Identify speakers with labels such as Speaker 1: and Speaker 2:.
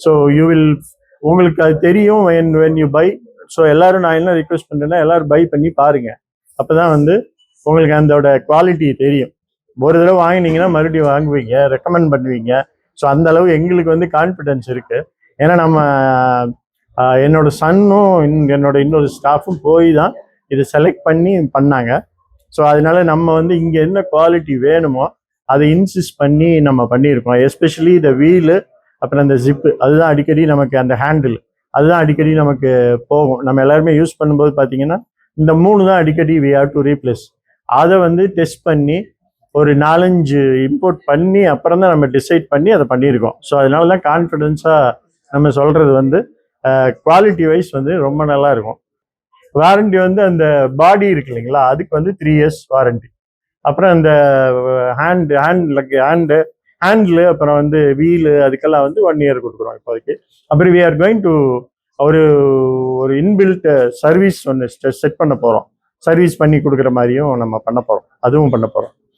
Speaker 1: So உங்களுக்கு அது தெரியும் when you buy. ஸோ எல்லாரும் நான் என்ன ரிக்வெஸ்ட் பண்ணுறேன்னா எல்லாரும் பை பண்ணி பாருங்க. அப்போதான் வந்து உங்களுக்கு அதோட குவாலிட்டி தெரியும். ஒரு தடவை வாங்கினீங்கன்னா மறுபடியும் வாங்குவீங்க, ரெக்கமெண்ட் பண்ணுவீங்க. ஸோ அந்த அளவு எங்களுக்கு வந்து கான்ஃபிடென்ஸ் இருக்கு. ஏன்னா நம்ம என்னோட சன்னும் என்னோட இன்னொரு ஸ்டாஃபும் போய் தான் இதை செலக்ட் பண்ணி பண்ணாங்க. ஸோ அதனால நம்ம வந்து இங்கே என்ன குவாலிட்டி வேணுமோ அதை இன்சிஸ்ட் பண்ணி நம்ம பண்ணியிருக்கோம். எஸ்பெஷலி இந்த வீலு, அப்புறம் அந்த ஜிப்பு, அதுதான் அடிக்கடி நமக்கு, அந்த ஹேண்டில் அதுதான் அடிக்கடி நமக்கு போகும். நம்ம எல்லாருமே யூஸ் பண்ணும்போது பார்த்தீங்கன்னா இந்த 3 தான் அடிக்கடி we have to replace. அதை வந்து டெஸ்ட் பண்ணி ஒரு 4-5 இம்போர்ட் பண்ணி அப்புறம் தான் நம்ம டிசைட் பண்ணி அதை பண்ணியிருக்கோம். ஸோ அதனால தான் கான்ஃபிடென்ஸாக நம்ம சொல்கிறது வந்து குவாலிட்டி வைஸ் வந்து ரொம்ப நல்லா இருக்கும். வாரண்டி வந்து அந்த பாடி இருக்கு இல்லைங்களா, அதுக்கு வந்து 3 years வாரண்டி. அப்புறம் அந்த ஹேண்டில் அப்புறம் வந்து வீலு அதுக்கெல்லாம் வந்து 1 year கொடுக்குறோம் இப்போதைக்கு. அப்புறம் we are going to ஒரு இன்பில்ட் சர்வீஸ் ஒன்று செட் பண்ண போகிறோம். சர்வீஸ் பண்ணி கொடுக்குற மாதிரியும் நம்ம பண்ண போகிறோம், அதுவும் பண்ண போகிறோம்.